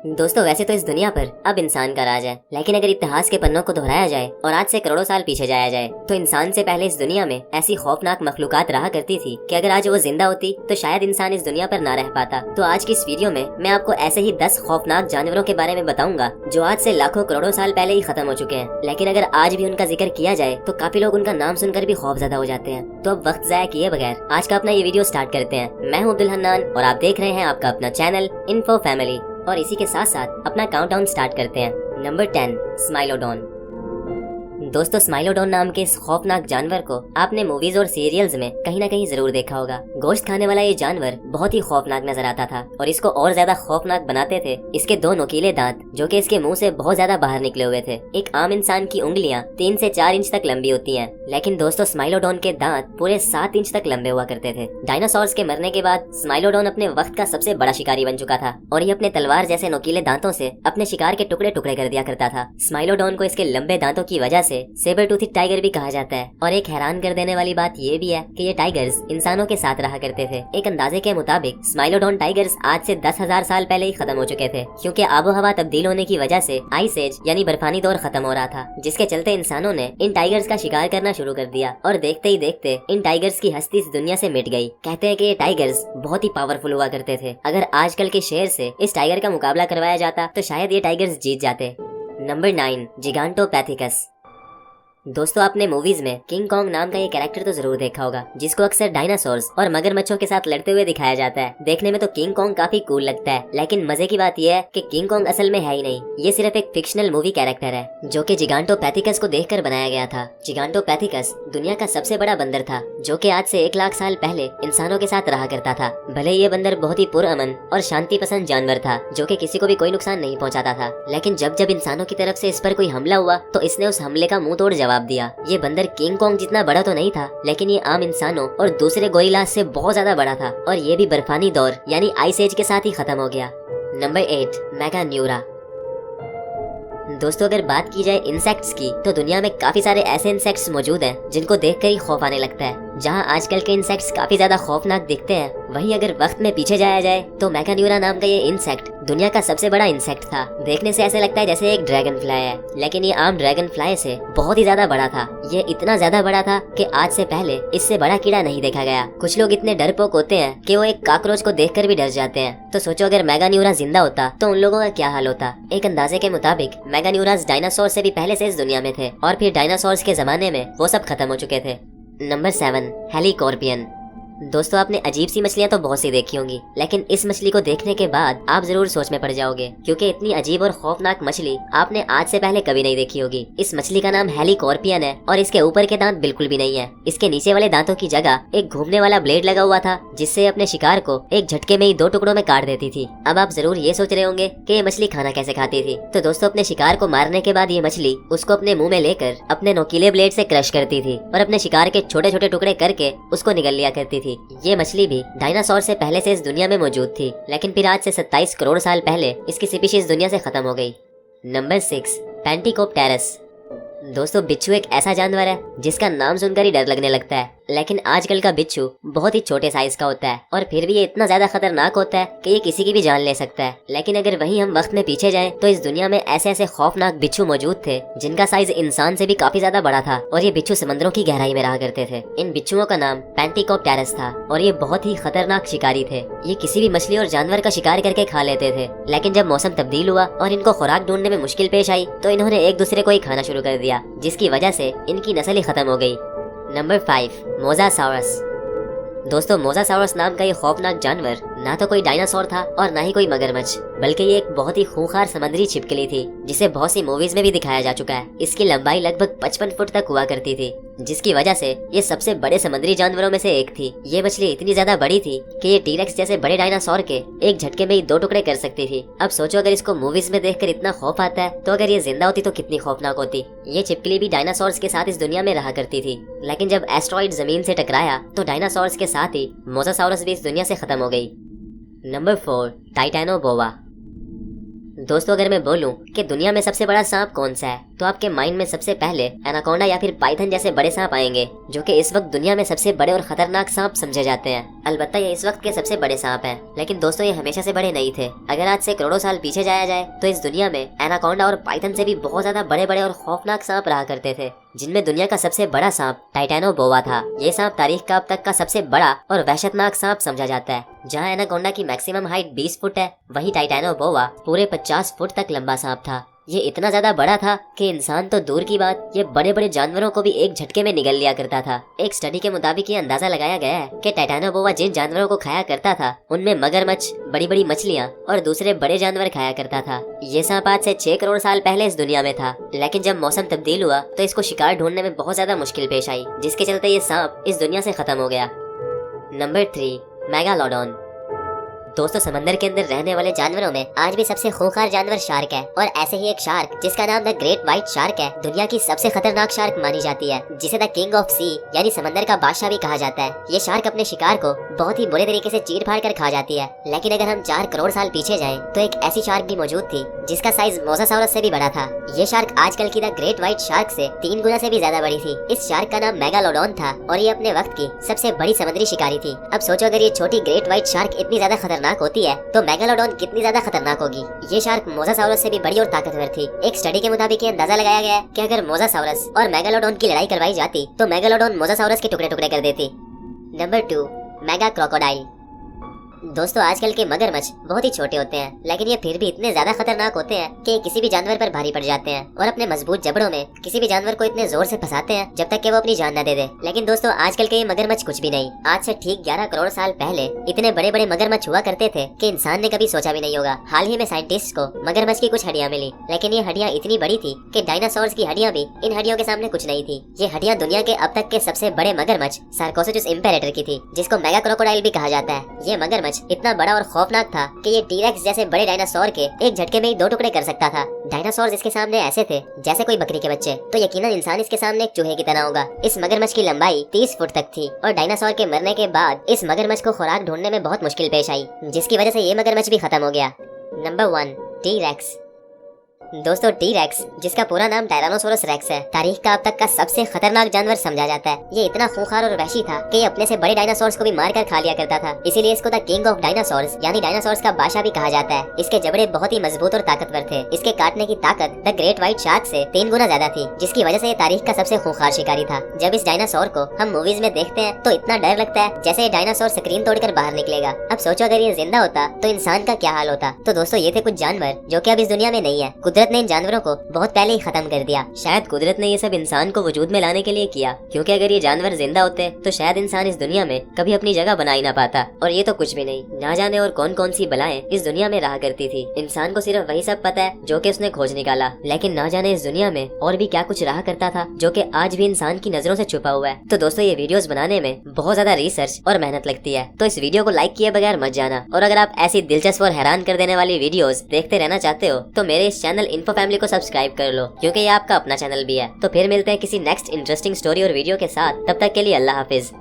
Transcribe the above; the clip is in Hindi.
दोस्तों वैसे तो इस दुनिया पर अब इंसान का राज है, लेकिन अगर इतिहास के पन्नों को दोहराया जाए और आज से करोड़ों साल पीछे जाया जाए तो इंसान से पहले इस दुनिया में ऐसी खौफनाक मखलूकात रहा करती थी कि अगर आज वो जिंदा होती तो शायद इंसान इस दुनिया पर ना रह पाता। तो आज की इस वीडियो में मैं आपको ऐसे ही 10 खौफनाक जानवरों के बारे में बताऊंगा जो आज से लाखों करोड़ों साल पहले ही खत्म हो चुके हैं, लेकिन अगर आज भी उनका जिक्र किया जाए तो काफी लोग उनका नाम सुनकर भी खौफजदा हो जाते हैं। तो अब वक्त जाया किए बगैर आज का अपना ये वीडियो स्टार्ट करते हैं। मैं हूं अब्दुल हन्नान और आप देख रहे हैं आपका अपना चैनल इन्फो फैमिली, और इसी के साथ साथ अपना काउंटडाउन स्टार्ट करते हैं। नंबर 10, स्माइलोडॉन। दोस्तों स्माइलोडॉन नाम के इस खौफनाक जानवर को आपने मूवीज और सीरियल्स में कहीं ना कहीं जरूर देखा होगा। गोश्त खाने वाला ये जानवर बहुत ही खौफनाक नजर आता था और इसको और ज्यादा खौफनाक बनाते थे इसके 2 नुकीले दांत जो कि इसके मुंह से बहुत ज्यादा बाहर निकले हुए थे। एक आम इंसान की उंगलियां 3 से 4 इंच तक लंबी होती हैं, लेकिन दोस्तों स्माइलोडॉन के दांत पूरे 7 इंच तक लंबे हुआ करते थे। डायनासोर्स के मरने के बाद स्माइलोडॉन अपने वक्त का सबसे बड़ा शिकारी बन चुका था और ये अपने तलवार जैसे नुकीले दांतों से अपने शिकार के टुकड़े टुकड़े कर दिया करता था। स्माइलोडॉन को इसके लंबे दांतों की वजह से सेबर टूथिड टाइगर भी कहा जाता है। और एक हैरान कर देने वाली बात ये भी है कि ये टाइगर्स इंसानों के साथ रहा करते थे। एक अंदाजे के मुताबिक स्माइलोडॉन टाइगर्स आज से 10,000 साल पहले ही खत्म हो चुके थे, क्योंकि आबोहवा तब्दील होने की वजह से आइस एज यानी बर्फानी दौर खत्म हो रहा था, जिसके चलते इंसानों ने इन टाइगर्स का शिकार करना शुरू कर दिया और देखते ही देखते इन टाइगर्स की हस्ती इस दुनिया से मिट गई। कहते हैं कि ये टाइगर्स बहुत ही पावरफुल हुआ करते थे। अगर आजकल के शेर से इस टाइगर का मुकाबला करवाया जाता तो शायद ये टाइगर्स जीत जाते। नंबर 9, जिगांटोपैथिकस। दोस्तों आपने मूवीज में किंग कॉन्ग नाम का ये कैरेक्टर तो जरूर देखा होगा, जिसको अक्सर डायनासोर्स और मगरमच्छों के साथ लड़ते हुए दिखाया जाता है। देखने में तो किंग कॉन्ग काफी कूल लगता है, लेकिन मजे की बात यह है कि किंग कॉन्ग असल में है ही नहीं, ये सिर्फ एक फिक्शनल मूवी कैरेक्टर है जो कि जिगांटोपैथिकस को देखकर बनाया गया था। जिगांटोपैथिकस दुनिया का सबसे बड़ा बंदर था जो कि आज से 1 लाख साल पहले इंसानों के साथ रहा करता था। भले ये बंदर बहुत ही पुरअमन और शांति पसंद जानवर था जो कि किसी को भी कोई नुकसान नहीं पहुंचाता था, लेकिन जब जब इंसानों की तरफ से इस पर कोई हमला हुआ तो इसने उस हमले का मुंह तोड़ जवाब दिया। ये बंदर किंग कॉन्ग जितना बड़ा तो नहीं था, लेकिन ये आम इंसानों और दूसरे गोरिल्लास से बहुत ज्यादा बड़ा था और ये भी बर्फानी दौर यानी आइस एज के साथ ही खत्म हो गया। नंबर 8, मेगान्यूरा। दोस्तों अगर बात की जाए इंसेक्ट्स की तो दुनिया में काफी सारे ऐसे इंसेक्ट्स मौजूद हैं जिनको देखकर ही खौफ आने लगता है। जहां आजकल के इंसेक्ट्स काफी ज्यादा खौफनाक दिखते हैं, वहीं अगर वक्त में पीछे जाया जाए तो मेगान्यूरा नाम का ये इंसेक्ट दुनिया का सबसे बड़ा इंसेक्ट था। देखने से ऐसे लगता है जैसे एक ड्रैगन फ्लाई है, लेकिन ये आम ड्रैगन फ्लाई से बहुत ही ज्यादा बड़ा था। ये इतना ज्यादा बड़ा था कि आज से पहले इससे बड़ा कीड़ा नहीं देखा गया। कुछ लोग इतने डरपोक होते हैं कि वो एक कॉकरोच को देखकर भी डर जाते हैं। तो सोचो अगर मेगान्यूरा जिंदा होता तो उन लोगों का क्या हाल होता। एक अंदाजे के मुताबिक मेगान्यूरास डायनासोर से भी पहले से इस दुनिया में थे और फिर डायनासोर्स के जमाने में वो सब खत्म हो चुके थे। नंबर 7, हेलीकॉर्पियन। दोस्तों आपने अजीब सी मछलियां तो बहुत सी देखी होंगी, लेकिन इस मछली को देखने के बाद आप जरूर सोच में पड़ जाओगे, क्योंकि इतनी अजीब और खौफनाक मछली आपने आज से पहले कभी नहीं देखी होगी। इस मछली का नाम हेलीकॉर्पियन है और इसके ऊपर के दांत बिल्कुल भी नहीं है। इसके नीचे वाले दांतों की जगह एक घूमने वाला ब्लेड लगा हुआ था, जिससे अपने शिकार को एक झटके में ही 2 टुकड़ों में काट देती थी। अब आप जरूर ये सोच रहे होंगे कि ये मछली खाना कैसे खाती थी। तो दोस्तों अपने शिकार को मारने के बाद ये मछली उसको अपने मुंह में लेकर अपने नोकीले ब्लेड से क्रश करती थी और अपने शिकार के छोटे छोटे टुकड़े करके उसको निगल लिया करती थी। ये मछली भी डायनासोर से पहले से इस दुनिया में मौजूद थी, लेकिन फिर आज से 27 करोड़ साल पहले इसकी स्पीशीज दुनिया से खत्म हो गई। नंबर 6, पेंटिकोप्टेरस। दोस्तों बिच्छू एक ऐसा जानवर है जिसका नाम सुनकर ही डर लगने लगता है, लेकिन आजकल का बिच्छू बहुत ही छोटे साइज का होता है और फिर भी ये इतना ज्यादा खतरनाक होता है कि ये किसी की भी जान ले सकता है। लेकिन अगर वहीं हम वक्त में पीछे जाएं तो इस दुनिया में ऐसे ऐसे खौफनाक बिच्छू मौजूद थे जिनका साइज इंसान से भी काफी ज्यादा बड़ा था और ये बिच्छू समंदरों की गहराई में रहा करते थे। इन बिच्छुओं का नाम पेंटिकोप्टेरस था और ये बहुत ही खतरनाक शिकारी थे। ये किसी भी मछली और जानवर का शिकार करके खा लेते थे, लेकिन जब मौसम तब्दील हुआ और इनको खुराक ढूंढने में मुश्किल पेश आई तो इन्होंने एक दूसरे को ही खाना शुरू कर दिया, जिसकी वजह से इनकी नस्ल ही खत्म हो गई। नंबर 5, मोसासाउरस। दोस्तों मोसासाउरस नाम का ये खौफनाक जानवर ना तो कोई डायनासोर था और ना ही कोई मगरमच्छ, बल्कि ये एक बहुत ही खूंखार समुद्री छिपकली थी जिसे बहुत सी मूवीज में भी दिखाया जा चुका है। इसकी लंबाई लगभग 55 फुट तक हुआ करती थी, जिसकी वजह से ये सबसे बड़े समुद्री जानवरों में से एक थी। ये मछली इतनी ज्यादा बड़ी थी कि ये टीरेक्स जैसे बड़े डायनासोर के एक झटके में ही 2 टुकड़े कर सकती थी। अब सोचो अगर इसको मूवीज में देखकर इतना खौफ आता है तो अगर ये जिंदा होती तो कितनी खौफनाक होती। ये छिपकली भी डायनासोर्स के साथ इस दुनिया में रहा करती थी, लेकिन जब एस्ट्रॉइड जमीन से टकराया तो डायनासोर्स के साथ ही मोसासाउरस भी इस दुनिया से खत्म हो गई। नंबर 4, टाइटैनोबोआ। दोस्तों अगर मैं बोलूं कि दुनिया में सबसे बड़ा सांप कौन सा है तो आपके माइंड में सबसे पहले एनाकोंडा या फिर पाइथन जैसे बड़े सांप आएंगे, जो कि इस वक्त दुनिया में सबसे बड़े और खतरनाक सांप समझे जाते हैं। अलबत्ता ये इस वक्त के सबसे बड़े सांप हैं, लेकिन दोस्तों ये हमेशा से बड़े नहीं थे। अगर आज से करोड़ों साल पीछे जाया जाए तो इस दुनिया में एनाकोंडा और पाइथन से भी बहुत ज्यादा बड़े बड़े और खौफनाक सांप रहा करते थे, जिनमें दुनिया का सबसे बड़ा सांप टाइटैनोबोआ था। ये सांप तारीख का अब तक का सबसे बड़ा और वहशतनाक सांप समझा जाता है। जहाँ एनाकोंडा की मैक्सिमम हाइट 20 फुट है, वहीं टाइटैनोबोआ पूरे 50 फुट तक लंबा सांप था। ये इतना ज्यादा बड़ा था कि इंसान तो दूर की बात, ये बड़े बड़े जानवरों को भी एक झटके में निगल लिया करता था। एक स्टडी के मुताबिक ये अंदाजा लगाया गया है कि टाइटैनोबोआ जिन जानवरों को खाया करता था उनमें मगरमच्छ, बड़ी बड़ी मछलियाँ और दूसरे बड़े जानवर खाया करता था। ये सांप आज से 6 करोड़ साल पहले इस दुनिया में था, लेकिन जब मौसम तब्दील हुआ तो इसको शिकार ढूंढने में बहुत ज्यादा मुश्किल पेश आई, जिसके चलते ये सांप इस दुनिया से खत्म हो गया। Number 3, megalodon. दोस्तों, समंदर के अंदर रहने वाले जानवरों में आज भी सबसे खूंखार जानवर शार्क है, और ऐसे ही एक शार्क जिसका नाम द ग्रेट व्हाइट शार्क है दुनिया की सबसे खतरनाक शार्क मानी जाती है, जिसे द किंग ऑफ सी यानी समंदर का बादशाह भी कहा जाता है। ये शार्क अपने शिकार को बहुत ही बुरे तरीके से चीर फाड़ कर खा जाती है। लेकिन अगर हम 4 करोड़ साल पीछे जाएं तो एक ऐसी शार्क भी मौजूद थी जिसका साइज मोसासाउरस से भी बड़ा था। ये शार्क आजकल की द ग्रेट व्हाइट शार्क से 3 गुना से भी ज्यादा बड़ी थी। इस शार्क का नाम मेगालोडॉन था और ये अपने वक्त की सबसे बड़ी समुद्री शिकारी थी। अब सोचो, अगर ये छोटी ग्रेट व्हाइट शार्क इतनी ज्यादा खतरनाक होती है तो मेगालोडॉन कितनी ज्यादा खतरनाक होगी। ये शार्क मोसासाउरस से भी बड़ी और ताकतवर थी। एक स्टडी के मुताबिक ये अंदाजा लगाया गया है कि अगर मोसासाउरस और मेगालोडॉन की लड़ाई करवाई जाती तो मेगालोडॉन मोसासाउरस के टुकड़े टुकड़े कर देती। Number 2, mega crocodile. दोस्तों, आजकल के मगरमच्छ बहुत ही छोटे होते हैं, लेकिन ये फिर भी इतने ज्यादा खतरनाक होते हैं कि किसी भी जानवर पर भारी पड़ जाते हैं और अपने मजबूत जबड़ों में किसी भी जानवर को इतने जोर से फंसाते हैं जब तक कि वो अपनी जान न दे दे। लेकिन दोस्तों, आजकल के ये मगरमच्छ कुछ भी नहीं। आज से ठीक 11 करोड़ साल पहले इतने बड़े बड़े मगरमच्छ हुआ करते थे कि इंसान ने कभी सोचा भी नहीं होगा। हाल ही में साइंटिस्ट को मगरमच्छ की कुछ हड्डियां मिली, लेकिन ये हड्डियां इतनी बड़ी थी कि डायनासोर्स की हड्डियां भी इन हड्डियों के सामने कुछ नहीं थी। ये हड्डियां दुनिया के अब तक के सबसे बड़े मगरमच्छ सार्कोसोचुस इम्पेरेटर की थी, जिसको मेगा क्रोकोडाइल भी कहा जाता है। ये मगरमच्छ इतना बड़ा और खौफनाक था कि ये टीरेक्स जैसे बड़े डायनासोर के एक झटके में ही 2 टुकड़े कर सकता था। डायनासोर इसके सामने ऐसे थे जैसे कोई बकरी के बच्चे, तो यकीनन इंसान इसके सामने एक चूहे की तरह होगा। इस मगरमच्छ की लंबाई 30 फुट तक थी और डायनासोर के मरने के बाद इस मगरमच्छ को खुराक ढूंढने में बहुत मुश्किल पेश आई, जिसकी वजह से ये मगरमच्छ भी खत्म हो गया। Number 1, T-rex. दोस्तों, टी-रेक्स, जिसका पूरा नाम टायरानोसोरस रेक्स है, तारीख का अब तक का सबसे खतरनाक जानवर समझा जाता है। ये इतना खूंखार और वहशी था कि ये अपने से बड़े डायनासोर्स को भी मारकर खा लिया करता था। इसीलिए इसको द किंग ऑफ डायनासोर्स यानी डायनासोर्स का बादशाह भी कहा जाता है। इसके जबड़े बहुत ही मजबूत और ताकतवर थे। इसके काटने की ताकत द ग्रेट व्हाइट शार्क से 3 गुना ज्यादा थी, जिसकी वजह से ये तारीख का सबसे खूंखार शिकारी था। जब इस डायनासोर को हम मूवीज में देखते हैं तो इतना डर लगता है जैसे ये डायनासोर स्क्रीन तोड़कर बाहर निकलेगा। अब सोचो, अगर ये जिंदा होता तो इंसान का क्या हाल होता। तो दोस्तों, ये थे कुछ जानवर जो कि अब इस दुनिया में नहीं है। कुदरत ने इन जानवरों को बहुत पहले ही खत्म कर दिया। शायद कुदरत ने ये सब इंसान को वजूद में लाने के लिए किया, क्योंकि अगर ये जानवर जिंदा होते तो शायद इंसान इस दुनिया में कभी अपनी जगह बना ही ना पाता। और ये तो कुछ भी नहीं, ना जाने और कौन कौन सी बलाएं इस दुनिया में रहा करती थी। इंसान को सिर्फ वही सब पता है जो कि उसने खोज निकाला, लेकिन ना जाने इस दुनिया में और भी क्या कुछ रहा करता था जो कि आज भी इंसान की नजरों से छुपा हुआ है। तो दोस्तों, ये वीडियोस बनाने में बहुत ज्यादा रिसर्च और मेहनत लगती है, तो इस वीडियो को लाइक किए बगैर मत जाना। और अगर आप ऐसी दिलचस्प और हैरान कर देने वाली वीडियोस देखते रहना चाहते हो तो मेरे इस चैनल इन्फो फैमिली को सब्सक्राइब कर लो, क्योंकि ये आपका अपना चैनल भी है। तो फिर मिलते हैं किसी नेक्स्ट इंटरेस्टिंग स्टोरी और वीडियो के साथ। तब तक के लिए अल्लाह हाफिज।